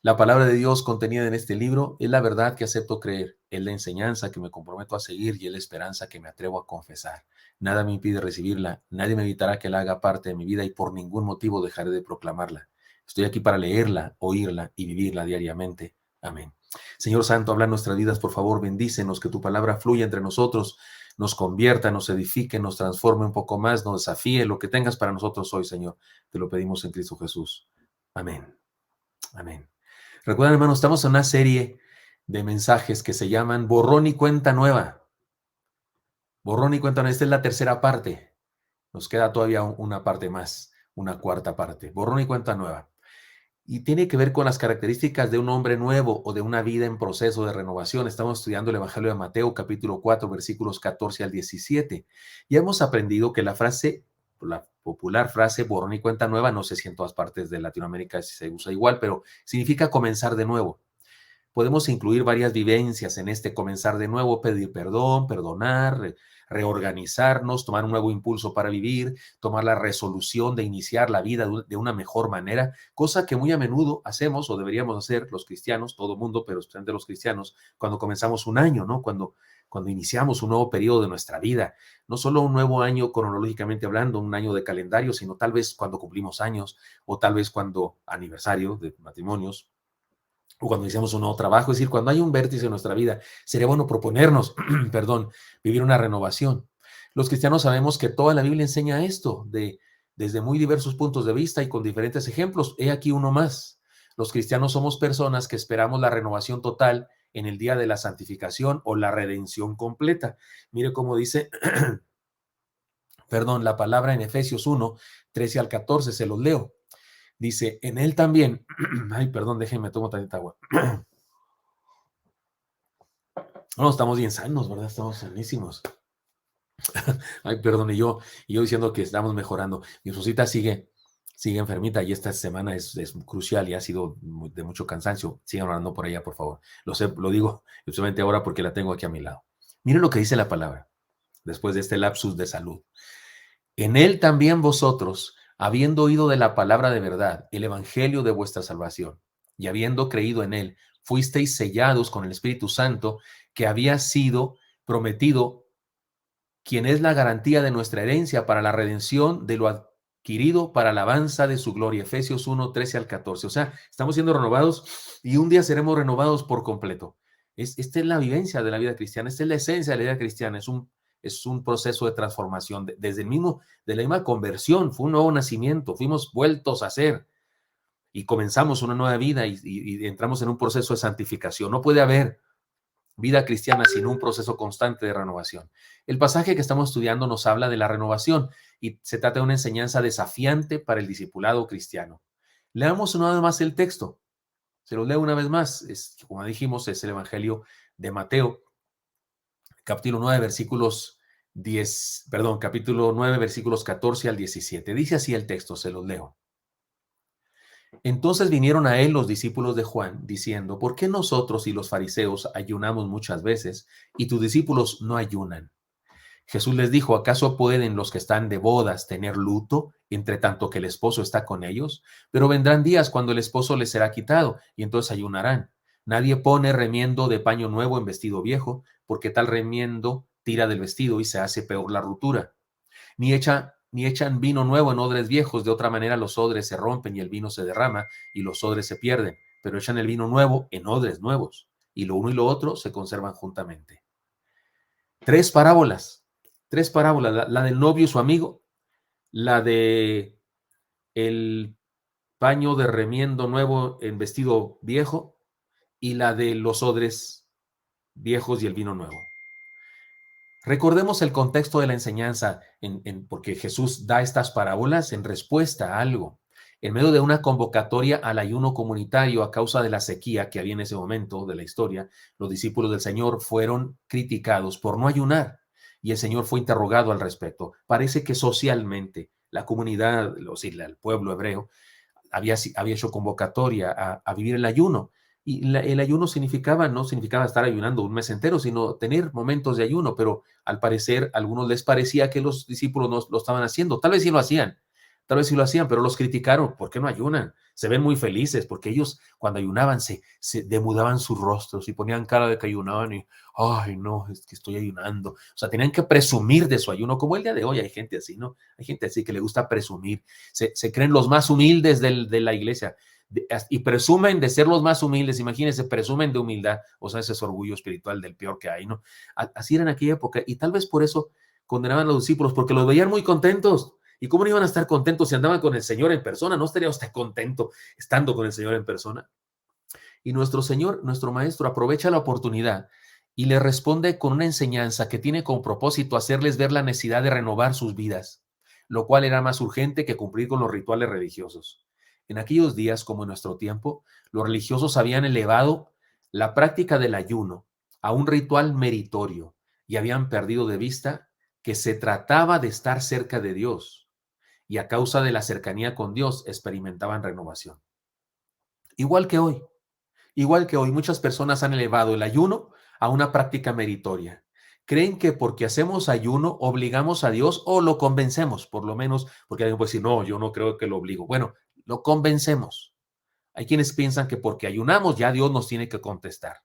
La palabra de Dios contenida en este libro es la verdad que acepto creer, es la enseñanza que me comprometo a seguir y es la esperanza que me atrevo a confesar. Nada me impide recibirla, nadie me evitará que la haga parte de mi vida y por ningún motivo dejaré de proclamarla. Estoy aquí para leerla, oírla y vivirla diariamente. Amén. Señor Santo, habla en nuestras vidas, por favor, bendícenos, que tu palabra fluya entre nosotros, nos convierta, nos edifique, nos transforme un poco más, nos desafíe, lo que tengas para nosotros hoy, Señor. Te lo pedimos en Cristo Jesús. Amén. Amén. Recuerden, hermanos, estamos en una serie de mensajes que se llaman Borrón y Cuenta Nueva. Borrón y Cuenta Nueva. Esta es la tercera parte. Nos queda todavía una parte más, una cuarta parte. Borrón y Cuenta Nueva. Y tiene que ver con las características de un hombre nuevo o de una vida en proceso de renovación. Estamos estudiando el Evangelio de Mateo, capítulo 4, versículos 14 al 17. Y hemos aprendido que la popular frase borrón y cuenta nueva, no sé si en todas partes de Latinoamérica se usa igual, pero significa comenzar de nuevo. Podemos incluir varias vivencias en este comenzar de nuevo, pedir perdón, perdonar, reorganizarnos, tomar un nuevo impulso para vivir, tomar la resolución de iniciar la vida de una mejor manera, cosa que muy a menudo hacemos o deberíamos hacer los cristianos, todo el mundo, pero especialmente los cristianos, cuando comenzamos un año, ¿no? Cuando iniciamos un nuevo periodo de nuestra vida, no solo un nuevo año cronológicamente hablando, un año de calendario, sino tal vez cuando cumplimos años o tal vez cuando aniversario de matrimonios, o cuando iniciamos un nuevo trabajo, es decir, cuando hay un vértice en nuestra vida, sería bueno proponernos, perdón, vivir una renovación. Los cristianos sabemos que toda la Biblia enseña esto, desde muy diversos puntos de vista y con diferentes ejemplos. He aquí uno más. Los cristianos somos personas que esperamos la renovación total en el día de la santificación o la redención completa. Mire cómo dice, perdón, la palabra en Efesios 1, 13 al 14, se los leo. Dice, en él también, ay, perdón, déjenme, tomo tantita agua. No, estamos bien sanos, ¿verdad? Estamos sanísimos. Ay, perdón, y yo diciendo que estamos mejorando. Mi Susita sigue enfermita y esta semana es crucial y ha sido de mucho cansancio. Sigan orando por ella, por favor. Lo sé, lo digo justamente ahora porque la tengo aquí a mi lado. Miren lo que dice la palabra después de este lapsus de salud. En él también vosotros, habiendo oído de la palabra de verdad, el evangelio de vuestra salvación, y habiendo creído en él, fuisteis sellados con el Espíritu Santo que había sido prometido, quien es la garantía de nuestra herencia para la redención de lo adquirido para alabanza de su gloria. Efesios 1, 13 al 14. O sea, estamos siendo renovados y un día seremos renovados por completo. Esta es la vivencia de la vida cristiana, esta es la esencia de la vida cristiana, es un proceso de transformación, desde de la misma conversión, fue un nuevo nacimiento, fuimos vueltos a ser y comenzamos una nueva vida y entramos en un proceso de santificación. No puede haber vida cristiana sin un proceso constante de renovación. El pasaje que estamos estudiando nos habla de la renovación y se trata de una enseñanza desafiante para el discipulado cristiano. Leamos una vez más el texto. Se lo leo una vez más. Como dijimos, es el Evangelio de Mateo, capítulo 9, capítulo 9, versículos 14 al 17. Dice así el texto, se los leo. Entonces vinieron a él los discípulos de Juan, diciendo, ¿por qué nosotros y los fariseos ayunamos muchas veces y tus discípulos no ayunan? Jesús les dijo, ¿acaso pueden los que están de bodas tener luto, entre tanto que el esposo está con ellos? Pero vendrán días cuando el esposo les será quitado, y entonces ayunarán. Nadie pone remiendo de paño nuevo en vestido viejo, porque tal remiendo tira del vestido y se hace peor la ruptura. Ni echan vino nuevo en odres viejos, de otra manera los odres se rompen y el vino se derrama y los odres se pierden, pero echan el vino nuevo en odres nuevos, y lo uno y lo otro se conservan juntamente. Tres parábolas, la del novio y su amigo, la de el paño de remiendo nuevo en vestido viejo y la de los odres viejos y el vino nuevo. Recordemos el contexto de la enseñanza, porque Jesús da estas parábolas en respuesta a algo. En medio de una convocatoria al ayuno comunitario a causa de la sequía que había en ese momento de la historia, los discípulos del Señor fueron criticados por no ayunar y el Señor fue interrogado al respecto. Parece que socialmente la comunidad, el pueblo hebreo, había hecho convocatoria a vivir el ayuno. Y el ayuno no significaba estar ayunando un mes entero, sino tener momentos de ayuno, pero al parecer a algunos les parecía que los discípulos no lo estaban haciendo. Tal vez sí lo hacían, pero los criticaron. ¿Por qué no ayunan? Se ven muy felices porque ellos cuando ayunaban se demudaban sus rostros y ponían cara de que ayunaban y, ay, no, es que estoy ayunando. O sea, tenían que presumir de su ayuno, como el día de hoy hay gente así, ¿no? Hay gente así que le gusta presumir. Se creen los más humildes de la iglesia y presumen de ser los más humildes. Imagínense, presumen de humildad. O sea, ese es orgullo espiritual del peor que hay, ¿no? Así era en aquella época y tal vez por eso condenaban a los discípulos, porque los veían muy contentos. ¿Y cómo no iban a estar contentos si andaban con el Señor en persona? ¿No estaría usted contento estando con el Señor en persona? Y nuestro Señor, nuestro Maestro, aprovecha la oportunidad y le responde con una enseñanza que tiene como propósito hacerles ver la necesidad de renovar sus vidas, lo cual era más urgente que cumplir con los rituales religiosos. En aquellos días, como en nuestro tiempo, los religiosos habían elevado la práctica del ayuno a un ritual meritorio y habían perdido de vista que se trataba de estar cerca de Dios y a causa de la cercanía con Dios experimentaban renovación. Igual que hoy, igual que hoy, muchas personas han elevado el ayuno a una práctica meritoria. Creen que porque hacemos ayuno obligamos a Dios o lo convencemos, por lo menos, porque alguien puede decir, no, yo no creo que lo obligo. Bueno, lo convencemos. Hay quienes piensan que porque ayunamos ya Dios nos tiene que contestar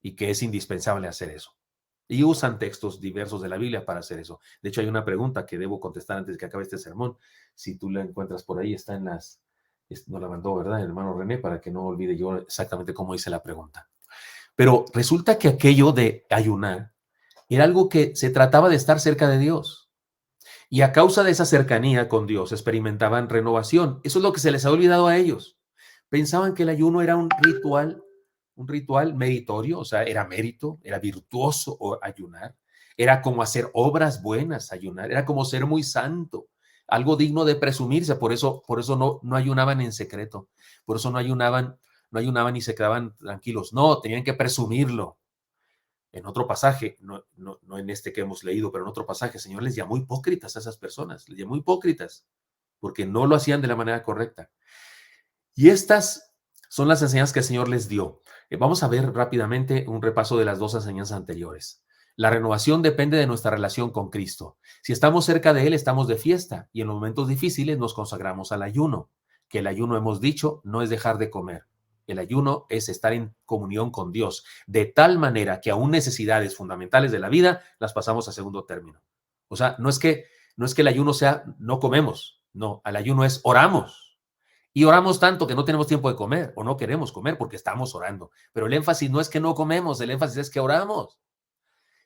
y que es indispensable hacer eso. Y usan textos diversos de la Biblia para hacer eso. De hecho, hay una pregunta que debo contestar antes de que acabe este sermón. Si tú la encuentras por ahí, está en las... Nos la mandó, ¿verdad? El hermano René, para que no olvide yo exactamente cómo hice la pregunta. Pero resulta que aquello de ayunar era algo que se trataba de estar cerca de Dios. Y a causa de esa cercanía con Dios experimentaban renovación. Eso es lo que se les ha olvidado a ellos. Pensaban que el ayuno era un ritual meritorio, o sea, era mérito, era virtuoso o ayunar, era como hacer obras buenas, ayunar, era como ser muy santo, algo digno de presumirse, por eso no ayunaban en secreto, por eso no ayunaban y se quedaban tranquilos, no, tenían que presumirlo. En otro pasaje, no en este que hemos leído, pero en otro pasaje, el Señor les llamó hipócritas a esas personas, les llamó hipócritas, porque no lo hacían de la manera correcta. Y estas son las enseñanzas que el Señor les dio. Vamos a ver rápidamente un repaso de las dos enseñanzas anteriores. La renovación depende de nuestra relación con Cristo. Si estamos cerca de Él, estamos de fiesta y en los momentos difíciles nos consagramos al ayuno, que el ayuno, hemos dicho, no es dejar de comer. El ayuno es estar en comunión con Dios, de tal manera que aún necesidades fundamentales de la vida las pasamos a segundo término. O sea, no es que el ayuno sea no comemos, no, al ayuno es oramos. Y oramos tanto que no tenemos tiempo de comer o no queremos comer porque estamos orando. Pero el énfasis no es que no comemos, el énfasis es que oramos.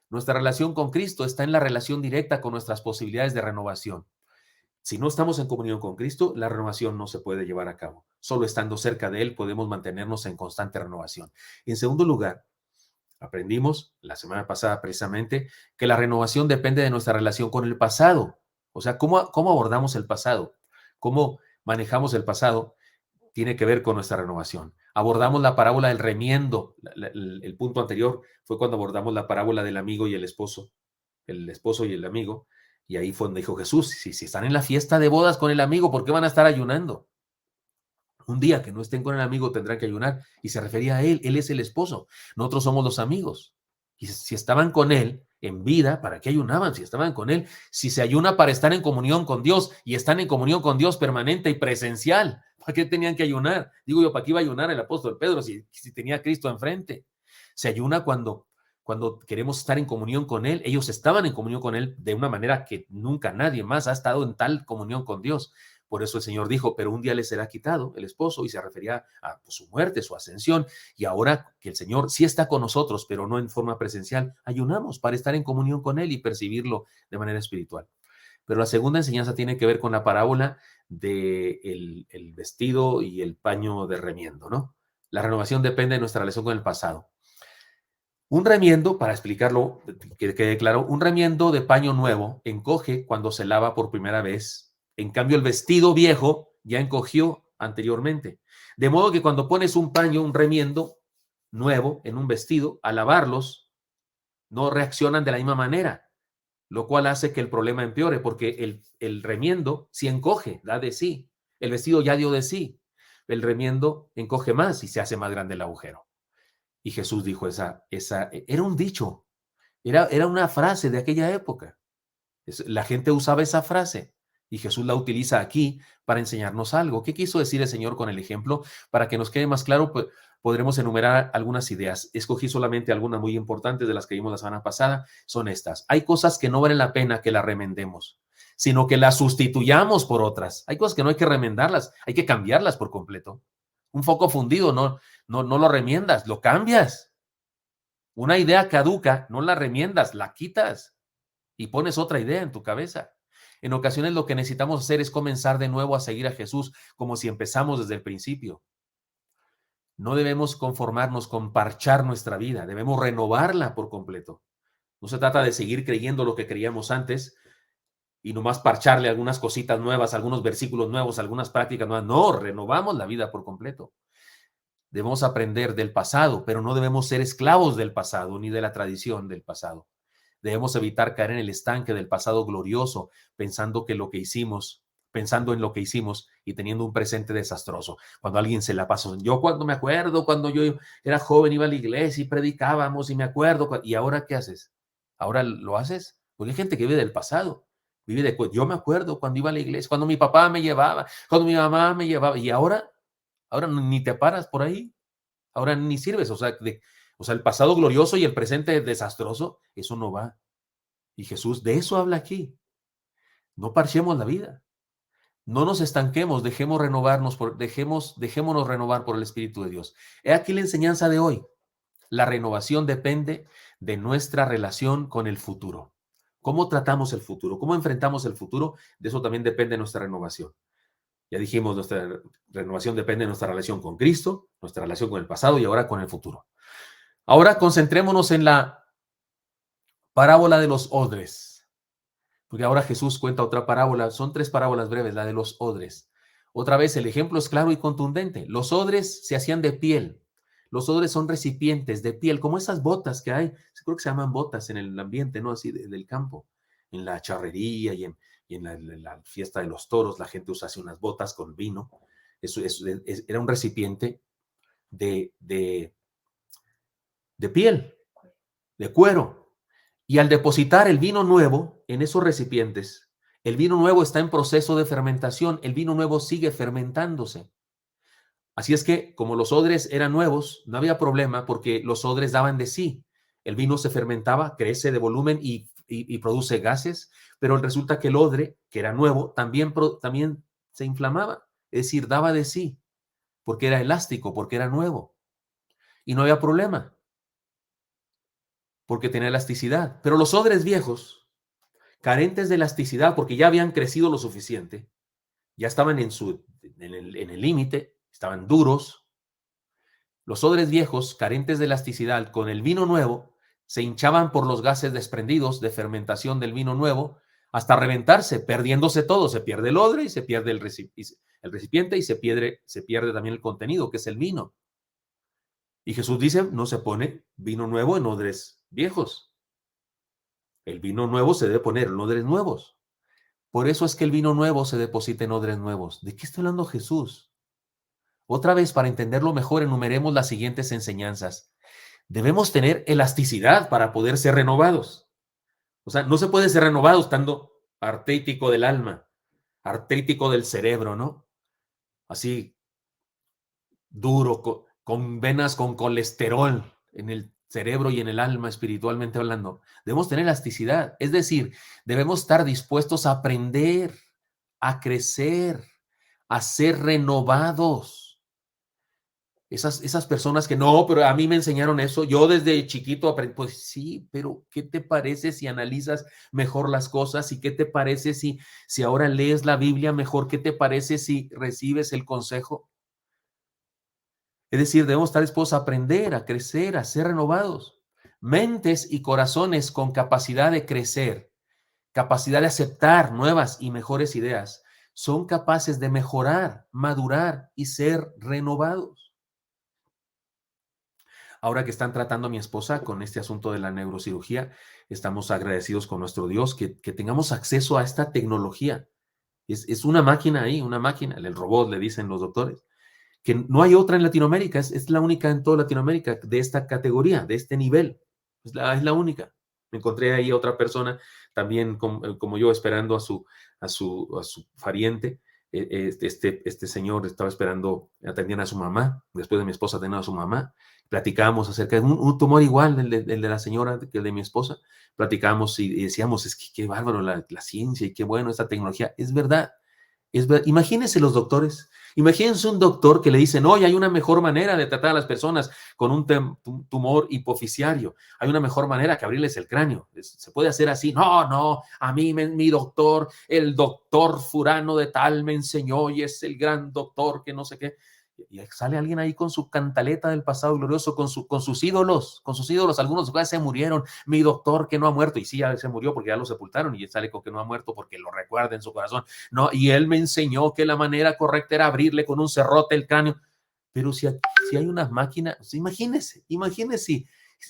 Nuestra relación con Cristo está en la relación directa con nuestras posibilidades de renovación. Si no estamos en comunión con Cristo, la renovación no se puede llevar a cabo. Solo estando cerca de Él podemos mantenernos en constante renovación. En segundo lugar, aprendimos la semana pasada precisamente que la renovación depende de nuestra relación con el pasado. O sea, cómo abordamos el pasado, cómo manejamos el pasado tiene que ver con nuestra renovación. Abordamos la parábola del remiendo. El punto anterior fue cuando abordamos la parábola del amigo y el esposo y el amigo. Y ahí fue donde dijo Jesús, si están en la fiesta de bodas con el amigo, ¿por qué van a estar ayunando? Un día que no estén con el amigo tendrán que ayunar. Y se refería a él es el esposo. Nosotros somos los amigos. Y si estaban con él en vida, ¿para qué ayunaban? Si estaban con él, si se ayuna para estar en comunión con Dios y están en comunión con Dios permanente y presencial, ¿para qué tenían que ayunar? Digo yo, ¿para qué iba a ayunar el apóstol Pedro si tenía a Cristo enfrente? Se ayuna cuando queremos estar en comunión con Él. Ellos estaban en comunión con Él de una manera que nunca nadie más ha estado en tal comunión con Dios. Por eso el Señor dijo, pero un día le será quitado el esposo y se refería a su muerte, su ascensión. Y ahora que el Señor sí está con nosotros, pero no en forma presencial, ayunamos para estar en comunión con Él y percibirlo de manera espiritual. Pero la segunda enseñanza tiene que ver con la parábola de el vestido y el paño de remiendo, ¿no? La renovación depende de nuestra relación con el pasado. Un remiendo, para explicarlo, que quede claro, un remiendo de paño nuevo encoge cuando se lava por primera vez. En cambio, el vestido viejo ya encogió anteriormente. De modo que cuando pones un paño, un remiendo nuevo en un vestido, al lavarlos, no reaccionan de la misma manera, lo cual hace que el problema empeore, porque el remiendo sí encoge, da de sí. El vestido ya dio de sí. El remiendo encoge más y se hace más grande el agujero. Y Jesús dijo era un dicho, era una frase de aquella época. La gente usaba esa frase. Y Jesús la utiliza aquí para enseñarnos algo. ¿Qué quiso decir el Señor con el ejemplo? Para que nos quede más claro, pues, podremos enumerar algunas ideas. Escogí solamente algunas muy importantes de las que vimos la semana pasada. Son estas. Hay cosas que no valen la pena que las remendemos, sino que las sustituyamos por otras. Hay cosas que no hay que remendarlas, hay que cambiarlas por completo. Un foco fundido, no lo remiendas, lo cambias. Una idea caduca, no la remiendas, la quitas y pones otra idea en tu cabeza. En ocasiones lo que necesitamos hacer es comenzar de nuevo a seguir a Jesús como si empezamos desde el principio. No debemos conformarnos con parchar nuestra vida, debemos renovarla por completo. No se trata de seguir creyendo lo que creíamos antes y nomás parcharle algunas cositas nuevas, algunos versículos nuevos, algunas prácticas nuevas. No, renovamos la vida por completo. Debemos aprender del pasado, pero no debemos ser esclavos del pasado ni de la tradición del pasado. Debemos evitar caer en el estanque del pasado glorioso, pensando en lo que hicimos y teniendo un presente desastroso. Cuando alguien se la pasó, yo cuando me acuerdo, cuando yo era joven, iba a la iglesia y predicábamos y me acuerdo, ¿y ahora qué haces? ¿Ahora lo haces? Porque hay gente que vive del pasado, yo me acuerdo cuando iba a la iglesia, cuando mi papá me llevaba, cuando mi mamá me llevaba, y ahora ni te paras por ahí, ahora ni sirves, o sea, el pasado glorioso y el presente desastroso, eso no va. Y Jesús de eso habla aquí. No parchemos la vida. No nos estanquemos, dejémonos renovar por el Espíritu de Dios. He aquí la enseñanza de hoy. La renovación depende de nuestra relación con el futuro. ¿Cómo tratamos el futuro? ¿Cómo enfrentamos el futuro? De eso también depende nuestra renovación. Ya dijimos, nuestra renovación depende de nuestra relación con Cristo, nuestra relación con el pasado y ahora con el futuro. Ahora concentrémonos en la parábola de los odres, porque ahora Jesús cuenta otra parábola. Son 3 parábolas breves, la de los odres. Otra vez, el ejemplo es claro y contundente. Los odres se hacían de piel. Los odres son recipientes de piel, como esas botas que hay. Creo que se llaman botas en el ambiente, ¿no? Así del campo. En la charrería y en la fiesta de los toros, la gente usa así unas botas con vino. Era un recipiente de piel, de cuero. Y al depositar el vino nuevo en esos recipientes, el vino nuevo está en proceso de fermentación, el vino nuevo sigue fermentándose. Así es que, como los odres eran nuevos, no había problema porque los odres daban de sí. El vino se fermentaba, crece de volumen y produce gases, pero resulta que el odre, que era nuevo, también se inflamaba, es decir, daba de sí, porque era elástico, porque era nuevo. Y no había problema, porque tenía elasticidad. Pero los odres viejos, carentes de elasticidad, porque ya habían crecido lo suficiente, ya estaban en el límite, estaban duros. Los odres viejos, carentes de elasticidad, con el vino nuevo, se hinchaban por los gases desprendidos de fermentación del vino nuevo hasta reventarse, perdiéndose todo. Se pierde el odre y se pierde el recipiente y se pierde también el contenido, que es el vino. Y Jesús dice, no se pone vino nuevo en odres viejos. El vino nuevo se debe poner en odres nuevos. Por eso es que el vino nuevo se deposita en odres nuevos. ¿De qué está hablando Jesús? Otra vez, para entenderlo mejor, enumeremos las siguientes enseñanzas. Debemos tener elasticidad para poder ser renovados. O sea, no se puede ser renovado estando artrítico del alma, artrítico del cerebro, ¿no? Así, duro, con venas con colesterol en el cerebro y en el alma, espiritualmente hablando. Debemos tener elasticidad, es decir, debemos estar dispuestos a aprender, a crecer, a ser renovados. Esas personas que no, pero a mí me enseñaron eso, yo desde chiquito aprendí, pues sí, pero ¿qué te parece si analizas mejor las cosas? ¿Y qué te parece si ahora lees la Biblia mejor? ¿Qué te parece si recibes el consejo? Es decir, debemos estar dispuestos a aprender, a crecer, a ser renovados. Mentes y corazones con capacidad de crecer, capacidad de aceptar nuevas y mejores ideas, son capaces de mejorar, madurar y ser renovados. Ahora que están tratando a mi esposa con este asunto de la neurocirugía, estamos agradecidos con nuestro Dios que tengamos acceso a esta tecnología. Es una máquina ahí, una máquina, el robot, le dicen los doctores, que no hay otra en Latinoamérica, es la única en toda Latinoamérica de esta categoría, de este nivel. Es la única. Me encontré ahí a otra persona, también como yo, esperando a su pariente. Este señor estaba esperando, atendían a su mamá, después de mi esposa atendían a su mamá. Platicábamos acerca de un tumor igual, el de la señora, que el de mi esposa. Platicábamos y decíamos, es que qué bárbaro la ciencia y qué bueno esta tecnología. Es verdad. Imagínense los doctores. Imagínense un doctor que le dicen, oye, hay una mejor manera de tratar a las personas con un tumor hipoficiario. Hay una mejor manera que abrirles el cráneo. Se puede hacer así. No, no, a mí mi doctor, el doctor Furano de tal me enseñó y es el gran doctor que no sé qué. Y sale alguien ahí con su cantaleta del pasado glorioso, con sus ídolos, algunos ya se murieron, mi doctor que no ha muerto, y sí, ya se murió porque ya lo sepultaron, y sale con que no ha muerto porque lo recuerda en su corazón, no, y él me enseñó que la manera correcta era abrirle con un serrote el cráneo. Pero si hay unas máquinas, imagínese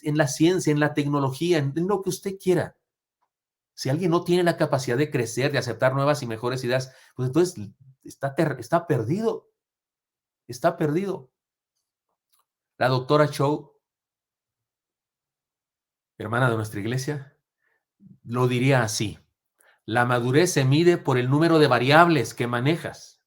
en la ciencia, en la tecnología, en lo que usted quiera. Si alguien no tiene la capacidad de crecer, de aceptar nuevas y mejores ideas, pues entonces está perdido. Está perdido. La doctora Chow, hermana de nuestra iglesia, lo diría así: la madurez se mide por el número de variables que manejas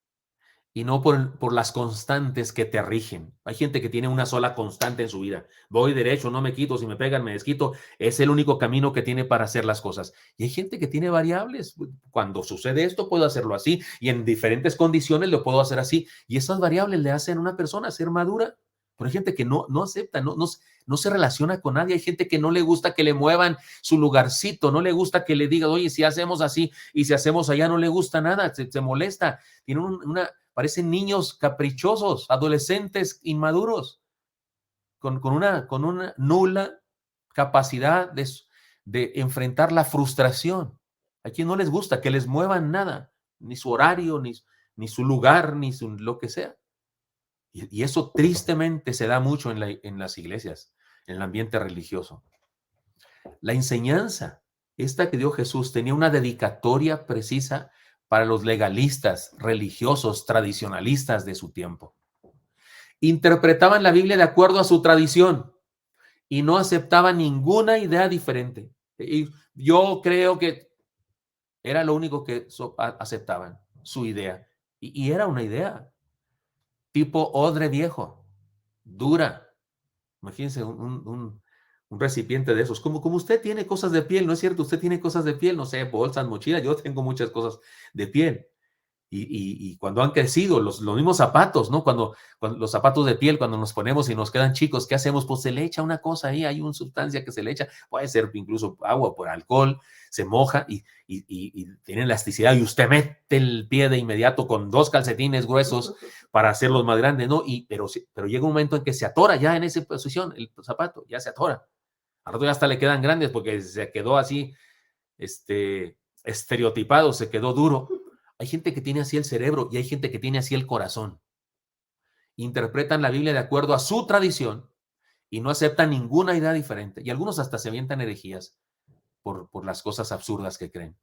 y no por las constantes que te rigen. Hay gente que tiene una sola constante en su vida. Voy derecho, no me quito, si me pegan me desquito. Es el único camino que tiene para hacer las cosas. Y hay gente que tiene variables. Cuando sucede esto, puedo hacerlo así, y en diferentes condiciones lo puedo hacer así. Y esas variables le hacen a una persona ser madura. Pero hay gente que no acepta, no se relaciona con nadie. Hay gente que no le gusta que le muevan su lugarcito, no le gusta que le digan, oye, si hacemos así y si hacemos allá, no le gusta nada, se molesta. Tienen parecen niños caprichosos, adolescentes inmaduros, con una nula capacidad de enfrentar la frustración. A quien no les gusta que les muevan nada, ni su horario, ni su lugar, ni lo que sea. Y eso tristemente se da mucho en las iglesias, en el ambiente religioso. La enseñanza, esta que dio Jesús, tenía una dedicatoria precisa para los legalistas, religiosos, tradicionalistas de su tiempo. Interpretaban la Biblia de acuerdo a su tradición y no aceptaban ninguna idea diferente. Y yo creo que era lo único que aceptaban, su idea. Y era una idea tipo odre viejo, dura. Imagínense un recipiente de esos. Como usted tiene cosas de piel, ¿no es cierto? Usted tiene cosas de piel, no sé, bolsas, mochilas. Yo tengo muchas cosas de piel. Y cuando han crecido, los mismos zapatos, ¿no? Cuando los zapatos de piel, cuando nos ponemos y nos quedan chicos, ¿qué hacemos? Pues se le echa una cosa ahí, hay una sustancia que se le echa, puede ser incluso agua por alcohol, se moja y tiene elasticidad, y usted mete el pie de inmediato con 2 calcetines gruesos para hacerlos más grandes, ¿no? Pero llega un momento en que se atora ya en esa posición, el zapato, ya se atora. Al rato ya hasta le quedan grandes porque se quedó así, estereotipado, se quedó duro. Hay gente que tiene así el cerebro y hay gente que tiene así el corazón. Interpretan la Biblia de acuerdo a su tradición y no aceptan ninguna idea diferente. Y algunos hasta se avientan herejías por las cosas absurdas que creen.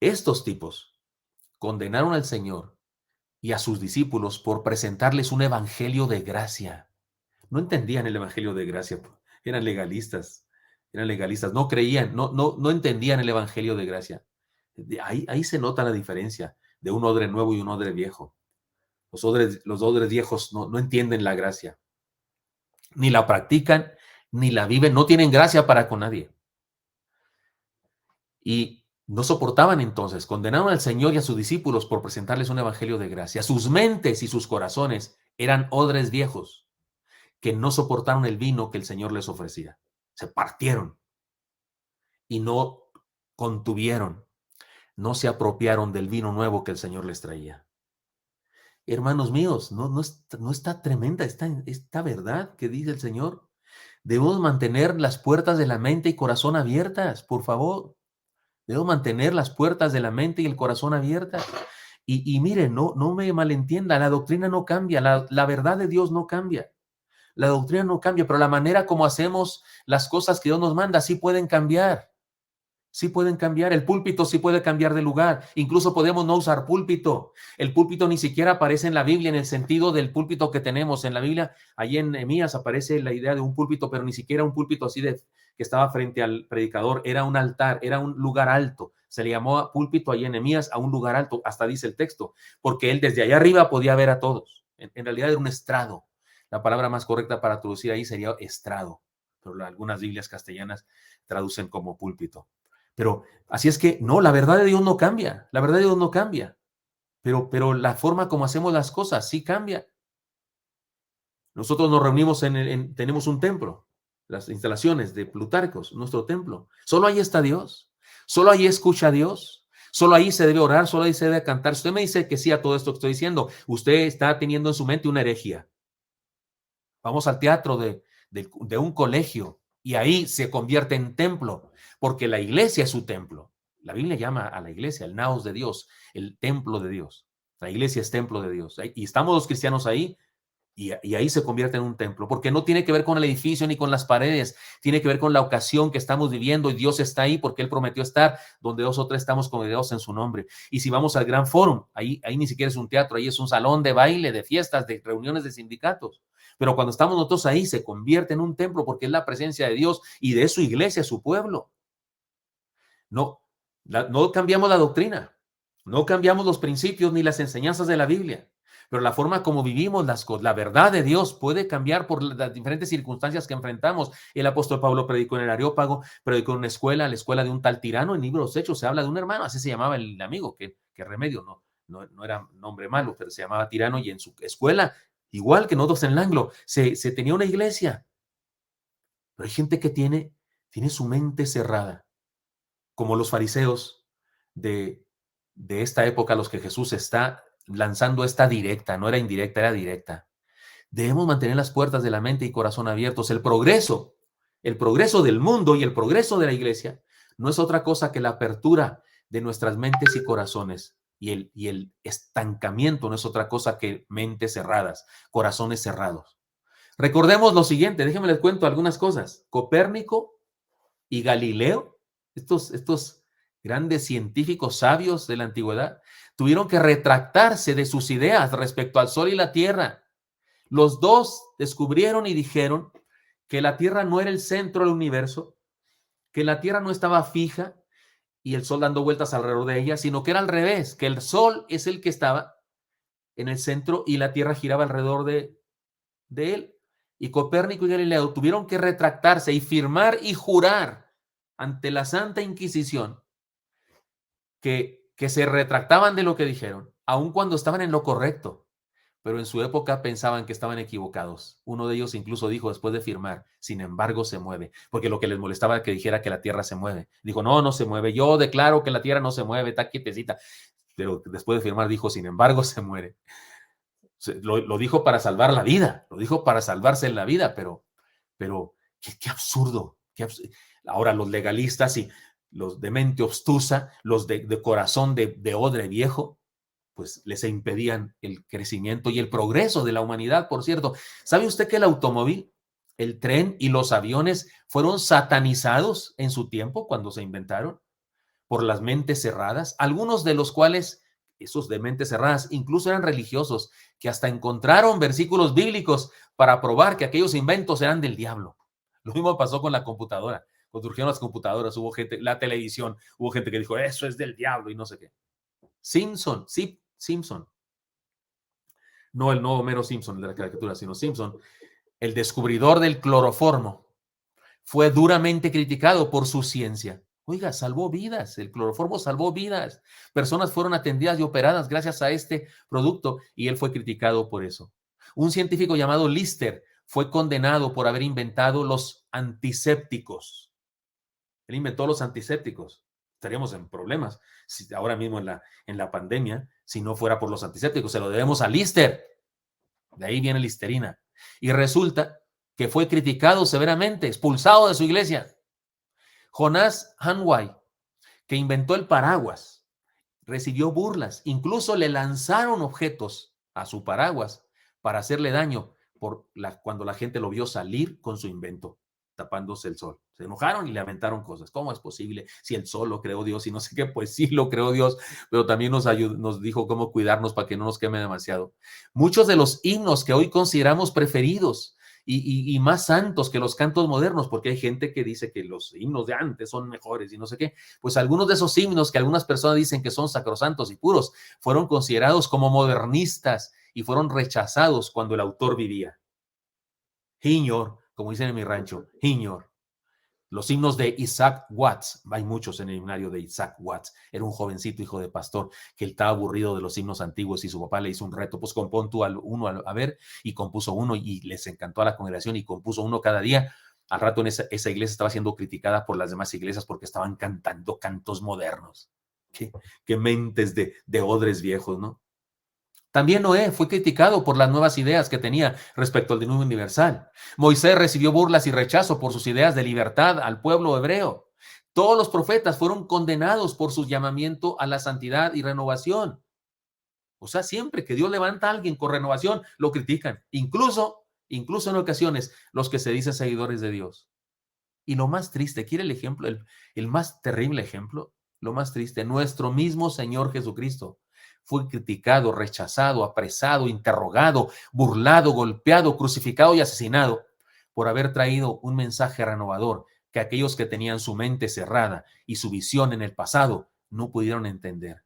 Estos tipos condenaron al Señor y a sus discípulos por presentarles un evangelio de gracia. No entendían el evangelio de gracia, eran legalistas, no creían, no entendían el evangelio de gracia. Ahí se nota la diferencia de un odre nuevo y un odre viejo. Los odres viejos no entienden la gracia, ni la practican, ni la viven, no tienen gracia para con nadie. Y no soportaban entonces, condenaron al Señor y a sus discípulos por presentarles un evangelio de gracia. Sus mentes y sus corazones eran odres viejos que no soportaron el vino que el Señor les ofrecía. Se partieron y no contuvieron, no se apropiaron del vino nuevo que el Señor les traía. Hermanos míos, no está tremenda esta verdad que dice el Señor. Debemos mantener las puertas de la mente y corazón abiertas, por favor. Debemos mantener las puertas de la mente y el corazón abiertas. Y miren, no me malentienda, la doctrina no cambia, la verdad de Dios no cambia. La doctrina no cambia, pero la manera como hacemos las cosas que Dios nos manda sí pueden cambiar. Sí pueden cambiar. El púlpito sí puede cambiar de lugar. Incluso podemos no usar púlpito. El púlpito ni siquiera aparece en la Biblia en el sentido del púlpito que tenemos en la Biblia. Allí en Nehemías aparece la idea de un púlpito, pero ni siquiera un púlpito así que estaba frente al predicador era un altar, era un lugar alto. Se le llamó púlpito ahí en Nehemías a un lugar alto, hasta dice el texto, porque él desde allá arriba podía ver a todos. En realidad era un estrado. La palabra más correcta para traducir ahí sería estrado, pero algunas Biblias castellanas traducen como púlpito. Pero así es que no, la verdad de Dios no cambia, la verdad de Dios no cambia, pero la forma como hacemos las cosas sí cambia. Nosotros nos reunimos tenemos un templo, las instalaciones de Plutarco, nuestro templo. Solo ahí está Dios, solo ahí escucha a Dios, solo ahí se debe orar, solo ahí se debe cantar. Si usted me dice que sí a todo esto que estoy diciendo, usted está teniendo en su mente una herejía. Vamos al teatro de un colegio y ahí se convierte en templo, porque la iglesia es su templo. La Biblia llama a la iglesia el naos de Dios, el templo de Dios. La iglesia es templo de Dios. Y estamos los cristianos ahí y ahí se convierte en un templo, porque no tiene que ver con el edificio ni con las paredes, tiene que ver con la ocasión que estamos viviendo y Dios está ahí porque Él prometió estar donde 2 o 3 estamos congregados en su nombre. Y si vamos al Gran Fórum, ahí ni siquiera es un teatro, ahí es un salón de baile, de fiestas, de reuniones de sindicatos. Pero cuando estamos nosotros ahí, se convierte en un templo porque es la presencia de Dios y de su iglesia, su pueblo. No, no cambiamos la doctrina, no cambiamos los principios ni las enseñanzas de la Biblia, pero la forma como vivimos las cosas, la verdad de Dios puede cambiar por las diferentes circunstancias que enfrentamos. El apóstol Pablo predicó en el Areópago, predicó en una escuela, la escuela de un tal tirano. En Libro de los Hechos se habla de un hermano, así se llamaba el amigo, que Remedio, no era nombre malo, pero se llamaba tirano, y en su escuela, igual que nosotros en el Anglo, se tenía una iglesia. Pero hay gente que tiene su mente cerrada, como los fariseos de esta época a los que Jesús está lanzando esta directa, no era indirecta, era directa. Debemos mantener las puertas de la mente y corazón abiertos. El progreso del mundo y el progreso de la iglesia no es otra cosa que la apertura de nuestras mentes y corazones. Y el estancamiento no es otra cosa que mentes cerradas, corazones cerrados. Recordemos lo siguiente, déjenme les cuento algunas cosas. Copérnico y Galileo, estos grandes científicos sabios de la antigüedad, tuvieron que retractarse de sus ideas respecto al Sol y la Tierra. Los dos descubrieron y dijeron que la Tierra no era el centro del universo, que la Tierra no estaba fija y el Sol dando vueltas alrededor de ella, sino que era al revés, que el Sol es el que estaba en el centro y la Tierra giraba alrededor de él. Y Copérnico y Galileo tuvieron que retractarse y firmar y jurar ante la Santa Inquisición que se retractaban de lo que dijeron, aun cuando estaban en lo correcto, pero en su época pensaban que estaban equivocados. Uno de ellos incluso dijo después de firmar, sin embargo se mueve, porque lo que les molestaba era que dijera que la Tierra se mueve. Dijo, no se mueve, yo declaro que la Tierra no se mueve, está quietecita. Pero después de firmar dijo, sin embargo se mueve. Lo dijo para salvar la vida, lo dijo para salvarse en la vida, pero qué absurdo. Ahora los legalistas y los de mente obstusa, los de corazón de odre viejo, pues les impedían el crecimiento y el progreso de la humanidad, por cierto. ¿Sabe usted que el automóvil, el tren y los aviones fueron satanizados en su tiempo cuando se inventaron por las mentes cerradas? Algunos de los cuales, esos de mentes cerradas, incluso eran religiosos, que hasta encontraron versículos bíblicos para probar que aquellos inventos eran del diablo. Lo mismo pasó con la computadora. Cuando surgieron las computadoras, hubo gente, la televisión, hubo gente que dijo, eso es del diablo y no sé qué. Simpson. No el nuevo Homero Simpson de la caricatura, sino Simpson, el descubridor del cloroformo, fue duramente criticado por su ciencia. Oiga, salvó vidas, el cloroformo salvó vidas. Personas fueron atendidas y operadas gracias a este producto y él fue criticado por eso. Un científico llamado Lister fue condenado por haber inventado los antisépticos. Él inventó los antisépticos. Estaríamos en problemas ahora mismo en la pandemia si no fuera por los antisépticos. Se lo debemos a Lister. De ahí viene Listerina. Y resulta que fue criticado severamente, expulsado de su iglesia. Jonás Hanway, que inventó el paraguas, recibió burlas. Incluso le lanzaron objetos a su paraguas para hacerle daño cuando la gente lo vio salir con su invento, tapándose el sol. Se enojaron y le aventaron cosas. ¿Cómo es posible? Si el sol lo creó Dios y no sé qué, pues sí lo creó Dios, pero también nos dijo cómo cuidarnos para que no nos queme demasiado. Muchos de los himnos que hoy consideramos preferidos y más santos que los cantos modernos, porque hay gente que dice que los himnos de antes son mejores y no sé qué. Pues algunos de esos himnos que algunas personas dicen que son sacrosantos y puros, fueron considerados como modernistas y fueron rechazados cuando el autor vivía. Hiñor, como dicen en mi rancho, Hiñor. Los himnos de Isaac Watts, hay muchos en el himnario de Isaac Watts, era un jovencito hijo de pastor que él estaba aburrido de los himnos antiguos y su papá le hizo un reto, pues compón tú uno a ver, y compuso uno y les encantó a la congregación y compuso uno cada día. Al rato en esa iglesia estaba siendo criticada por las demás iglesias porque estaban cantando cantos modernos. Qué mentes de odres viejos, ¿no? También Noé fue criticado por las nuevas ideas que tenía respecto al diluvio universal. Moisés recibió burlas y rechazo por sus ideas de libertad al pueblo hebreo. Todos los profetas fueron condenados por su llamamiento a la santidad y renovación. O sea, siempre que Dios levanta a alguien con renovación, lo critican. Incluso en ocasiones, los que se dicen seguidores de Dios. Y lo más triste, ¿quiere el ejemplo? El más terrible ejemplo, lo más triste, nuestro mismo Señor Jesucristo fue criticado, rechazado, apresado, interrogado, burlado, golpeado, crucificado y asesinado por haber traído un mensaje renovador que aquellos que tenían su mente cerrada y su visión en el pasado no pudieron entender.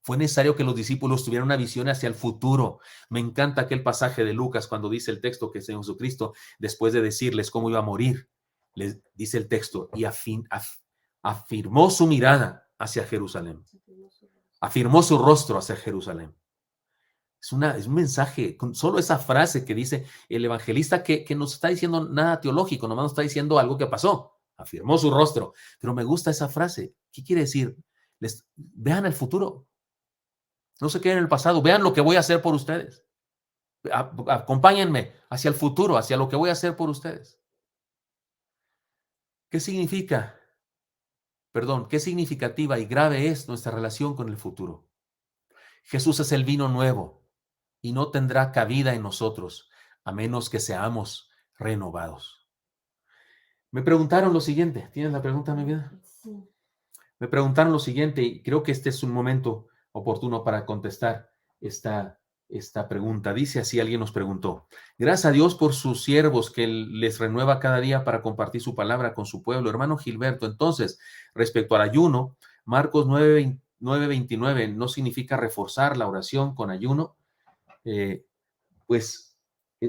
Fue necesario que los discípulos tuvieran una visión hacia el futuro. Me encanta aquel pasaje de Lucas cuando dice el texto que Señor Jesucristo, después de decirles cómo iba a morir, les dice el texto, y afirmó su mirada hacia Jerusalén. Afirmó su rostro hacia Jerusalén. Es un mensaje, con solo esa frase que dice el evangelista que nos está diciendo nada teológico, nomás nos está diciendo algo que pasó. Afirmó su rostro. Pero me gusta esa frase. ¿Qué quiere decir? Vean el futuro. No se queden en el pasado. Vean lo que voy a hacer por ustedes. Acompáñenme hacia el futuro, hacia lo que voy a hacer por ustedes. ¿Qué significa? Perdón, qué significativa y grave es nuestra relación con el futuro. Jesús es el vino nuevo y no tendrá cabida en nosotros a menos que seamos renovados. Me preguntaron lo siguiente. ¿Tienes la pregunta, mi vida? Sí. Me preguntaron lo siguiente y creo que este es un momento oportuno para contestar esta pregunta. Dice así, alguien nos preguntó: gracias a Dios por sus siervos que les renueva cada día para compartir su palabra con su pueblo. Hermano Gilberto, entonces, respecto al ayuno, Marcos 9:29 no significa reforzar la oración con ayuno. Pues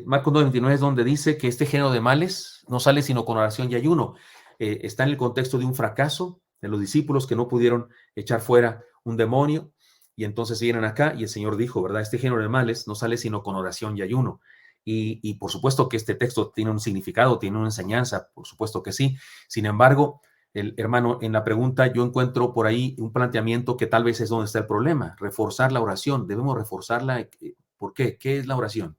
Marcos 9:29 es donde dice que este género de males no sale sino con oración y ayuno. Está en el contexto de un fracaso de los discípulos que no pudieron echar fuera un demonio, y entonces vienen acá y el Señor dijo, ¿verdad? Este género de males no sale sino con oración y ayuno. Y por supuesto que este texto tiene un significado, tiene una enseñanza, por supuesto que sí. Sin embargo, hermano, en la pregunta yo encuentro por ahí un planteamiento que tal vez es donde está el problema: reforzar la oración. Debemos reforzarla. ¿Por qué? ¿Qué es la oración?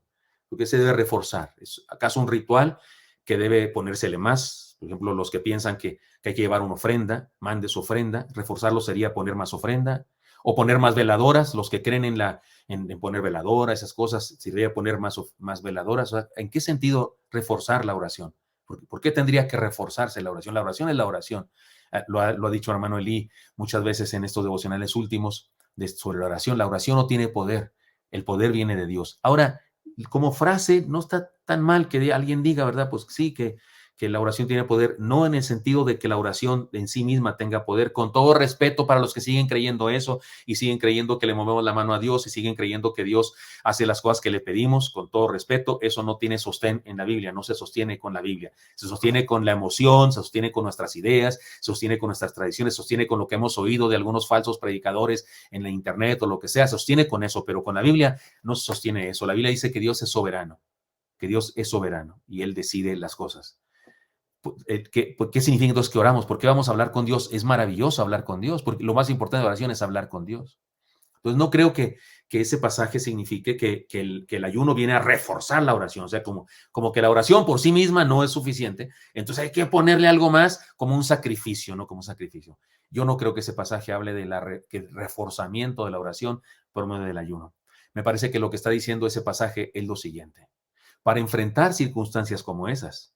¿Por qué se debe reforzar? ¿Es acaso un ritual que debe ponérsele más? Por ejemplo, los que piensan que hay que llevar una ofrenda, mande su ofrenda. Reforzarlo sería poner más ofrenda o poner más veladoras. Los que creen en poner veladoras, esas cosas, sería poner más veladoras. O sea, ¿en qué sentido reforzar la oración? ¿Por qué tendría que reforzarse la oración? La oración es la oración. Lo ha dicho hermano Elí muchas veces en estos devocionales últimos sobre la oración. La oración no tiene poder. El poder viene de Dios. Ahora, como frase, no está tan mal que alguien diga, ¿verdad? Pues sí, que la oración tiene poder, no en el sentido de que la oración en sí misma tenga poder, con todo respeto para los que siguen creyendo eso y siguen creyendo que le movemos la mano a Dios y siguen creyendo que Dios hace las cosas que le pedimos, con todo respeto, eso no tiene sostén en la Biblia, no se sostiene con la Biblia, se sostiene con la emoción, se sostiene con nuestras ideas, se sostiene con nuestras tradiciones, se sostiene con lo que hemos oído de algunos falsos predicadores en la internet o lo que sea, se sostiene con eso, pero con la Biblia no se sostiene eso. La Biblia dice que Dios es soberano y Él decide las cosas. ¿Qué significa entonces que oramos? ¿Por qué vamos a hablar con Dios? Es maravilloso hablar con Dios, porque lo más importante de la oración es hablar con Dios. Entonces no creo que ese pasaje signifique que el ayuno viene a reforzar la oración, o sea, como que la oración por sí misma no es suficiente, entonces hay que ponerle algo más como un sacrificio, ¿no? Como un sacrificio. Yo no creo que ese pasaje hable de el reforzamiento de la oración por medio del ayuno. Me parece que lo que está diciendo ese pasaje es lo siguiente: para enfrentar circunstancias como esas,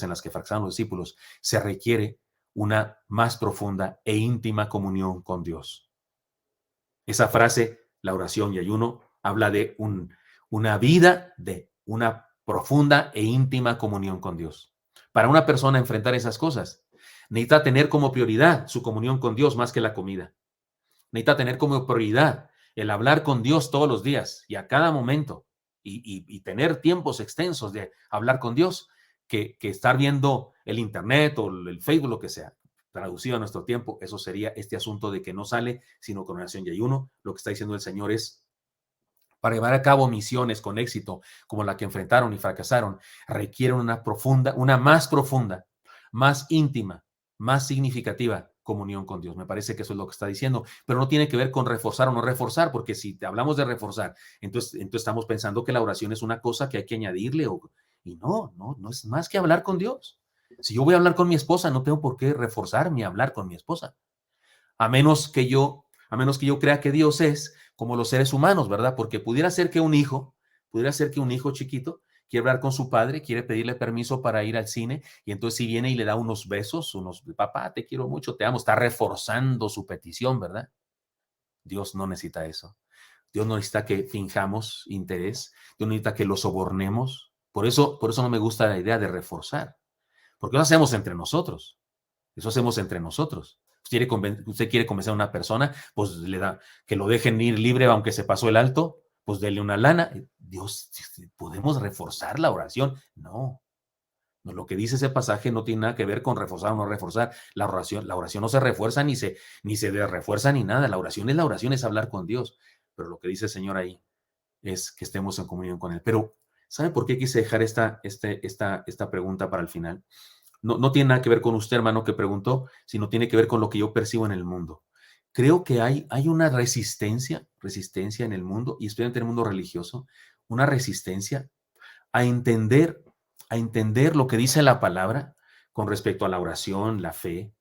en las que fracasaron los discípulos, se requiere una más profunda e íntima comunión con Dios. Esa frase, la oración y ayuno, habla de una vida, de una profunda e íntima comunión con Dios. Para una persona enfrentar esas cosas, necesita tener como prioridad su comunión con Dios más que la comida. Necesita tener como prioridad el hablar con Dios todos los días y a cada momento y tener tiempos extensos de hablar con Dios que estar viendo el internet o el Facebook, lo que sea. Traducido a nuestro tiempo, eso sería este asunto de que no sale sino con oración y ayuno. Lo que está diciendo el Señor es, para llevar a cabo misiones con éxito como la que enfrentaron y fracasaron, requieren una más profunda, más íntima, más significativa comunión con Dios. Me parece que eso es lo que está diciendo, pero no tiene que ver con reforzar o no reforzar, porque si hablamos de reforzar, entonces estamos pensando que la oración es una cosa que hay que añadirle, y no es más que hablar con Dios. Si yo voy a hablar con mi esposa, no tengo por qué reforzar mi hablar con mi esposa, a menos que yo crea que Dios es como los seres humanos, ¿verdad? Porque pudiera ser que un hijo chiquito quiere hablar con su padre, quiere pedirle permiso para ir al cine, y entonces si viene y le da unos besos, papá, te quiero mucho, te amo, está reforzando su petición, ¿verdad? Dios no necesita eso. Dios no necesita que finjamos interés, Dios no necesita que lo sobornemos. Por eso no me gusta la idea de reforzar, porque lo hacemos entre nosotros. Eso hacemos entre nosotros. Usted quiere convencer a una persona, pues le da que lo dejen ir libre aunque se pasó el alto, pues dele una lana. Dios, ¿podemos reforzar la oración? No. No, lo que dice ese pasaje no tiene nada que ver con reforzar o no reforzar. La oración no se refuerza ni se refuerza ni nada. La oración es hablar con Dios. Pero lo que dice el Señor ahí es que estemos en comunión con Él. Pero, ¿sabe por qué quise dejar esta pregunta para el final? No tiene nada que ver con usted, hermano, que preguntó, sino tiene que ver con lo que yo percibo en el mundo. Creo que hay una resistencia en el mundo, y especialmente en el mundo religioso, una resistencia a entender, a entender lo que dice la palabra con respecto a la oración, la fe.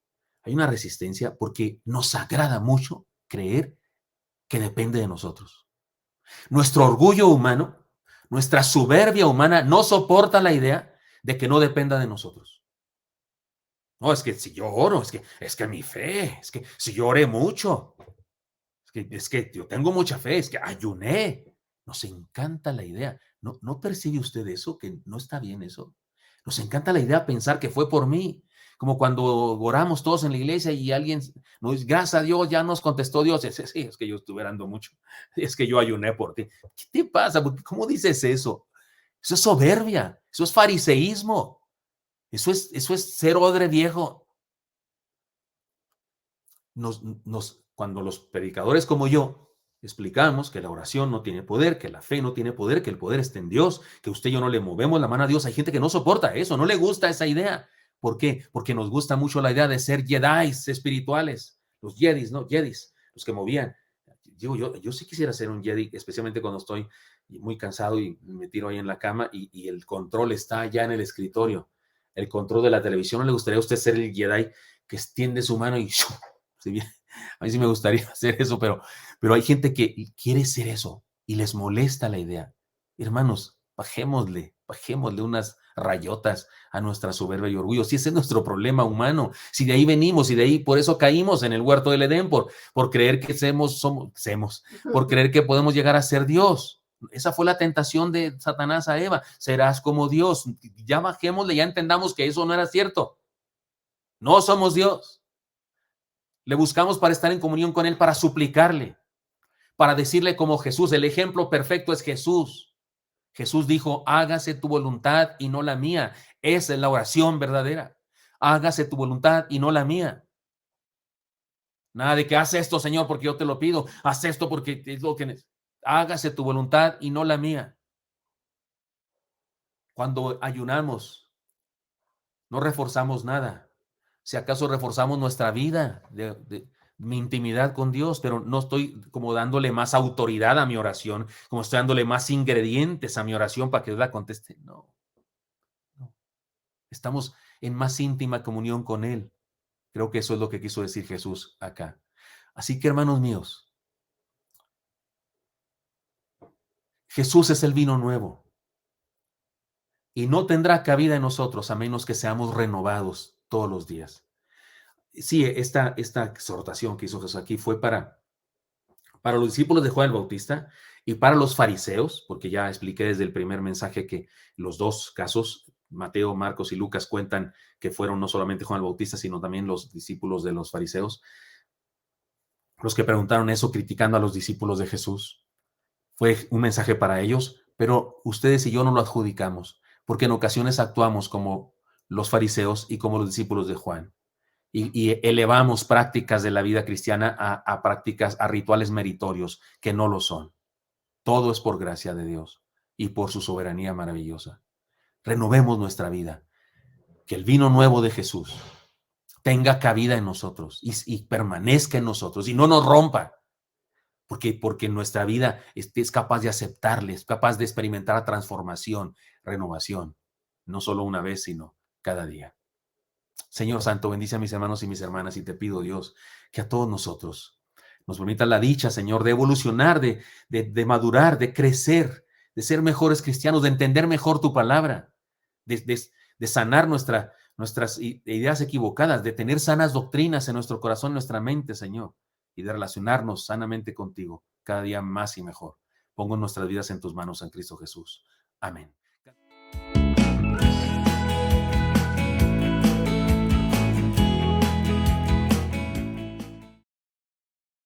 Hay una resistencia porque nos agrada mucho creer que depende de nosotros. Nuestro orgullo humano, nuestra soberbia humana no soporta la idea de que no dependa de nosotros. No, es que si yo oro, es que mi fe, es que si yo oré mucho, es que yo tengo mucha fe, es que ayuné. Nos encanta la idea. ¿No percibe usted eso? Que no está bien eso. Nos encanta la idea de pensar que fue por mí. Como cuando oramos todos en la iglesia y alguien nos dice, gracias a Dios, ya nos contestó Dios. Sí, es que yo estuve orando mucho. Es que yo ayuné por ti. ¿Qué te pasa? ¿Cómo dices eso? Eso es soberbia. Eso es fariseísmo. Eso es ser odre viejo. Cuando los predicadores como yo explicamos que la oración no tiene poder, que la fe no tiene poder, que el poder está en Dios, que usted y yo no le movemos la mano a Dios, hay gente que no soporta eso, no le gusta esa idea. ¿Por qué? Porque nos gusta mucho la idea de ser jedis espirituales, los jedis, ¿no? Jedis, los que movían. Yo sí quisiera ser un jedi, especialmente cuando estoy muy cansado y me tiro ahí en la cama y el control está ya en el escritorio. El control de la televisión. ¿No le gustaría a usted ser el jedi que extiende su mano y si bien, a mí sí me gustaría hacer eso, pero hay gente que quiere ser eso y les molesta la idea? Hermanos, bajémosle unas rayotas a nuestra soberbia y orgullo. Si ese es nuestro problema humano, si de ahí venimos y de ahí por eso caímos en el huerto del Edén, por creer que por creer que podemos llegar a ser Dios. Esa fue la tentación de Satanás a Eva. Serás como Dios. Ya bajémosle, ya entendamos que eso no era cierto. No somos Dios. Le buscamos para estar en comunión con Él, para suplicarle, para decirle como Jesús. El ejemplo perfecto es Jesús. Jesús dijo, hágase tu voluntad y no la mía. Esa es la oración verdadera. Hágase tu voluntad y no la mía. Nada de que haz esto, Señor, porque yo te lo pido. Haz esto porque es lo que... Hágase tu voluntad y no la mía. Cuando ayunamos, no reforzamos nada. Si acaso reforzamos nuestra vida de mi intimidad con Dios, pero no estoy como dándole más autoridad a mi oración, como estoy dándole más ingredientes a mi oración para que Dios la conteste. No. Estamos en más íntima comunión con Él. Creo que eso es lo que quiso decir Jesús acá. Así que, hermanos míos, Jesús es el vino nuevo y no tendrá cabida en nosotros a menos que seamos renovados todos los días. Sí, esta exhortación que hizo Jesús aquí fue Para los discípulos de Juan el Bautista y para los fariseos, porque ya expliqué desde el primer mensaje que los dos casos, Mateo, Marcos y Lucas, cuentan que fueron no solamente Juan el Bautista, sino también los discípulos de los fariseos, los que preguntaron eso criticando a los discípulos de Jesús. Fue un mensaje para ellos, pero ustedes y yo no lo adjudicamos, porque en ocasiones actuamos como los fariseos y como los discípulos de Juan. Y elevamos prácticas de la vida cristiana a prácticas, a rituales meritorios que no lo son. Todo es por gracia de Dios y por su soberanía maravillosa. Renovemos nuestra vida, que el vino nuevo de Jesús tenga cabida en nosotros y permanezca en nosotros y no nos rompa, porque nuestra vida es capaz de aceptarle, es capaz de experimentar transformación, renovación, no solo una vez, sino cada día. Señor Santo, bendice a mis hermanos y mis hermanas y te pido, Dios, que a todos nosotros nos permita la dicha, Señor, de evolucionar, de madurar, de crecer, de ser mejores cristianos, de entender mejor tu palabra, de sanar nuestras ideas equivocadas, de tener sanas doctrinas en nuestro corazón, en nuestra mente, Señor, y de relacionarnos sanamente contigo cada día más y mejor. Pongo nuestras vidas en tus manos, en Cristo Jesús. Amén.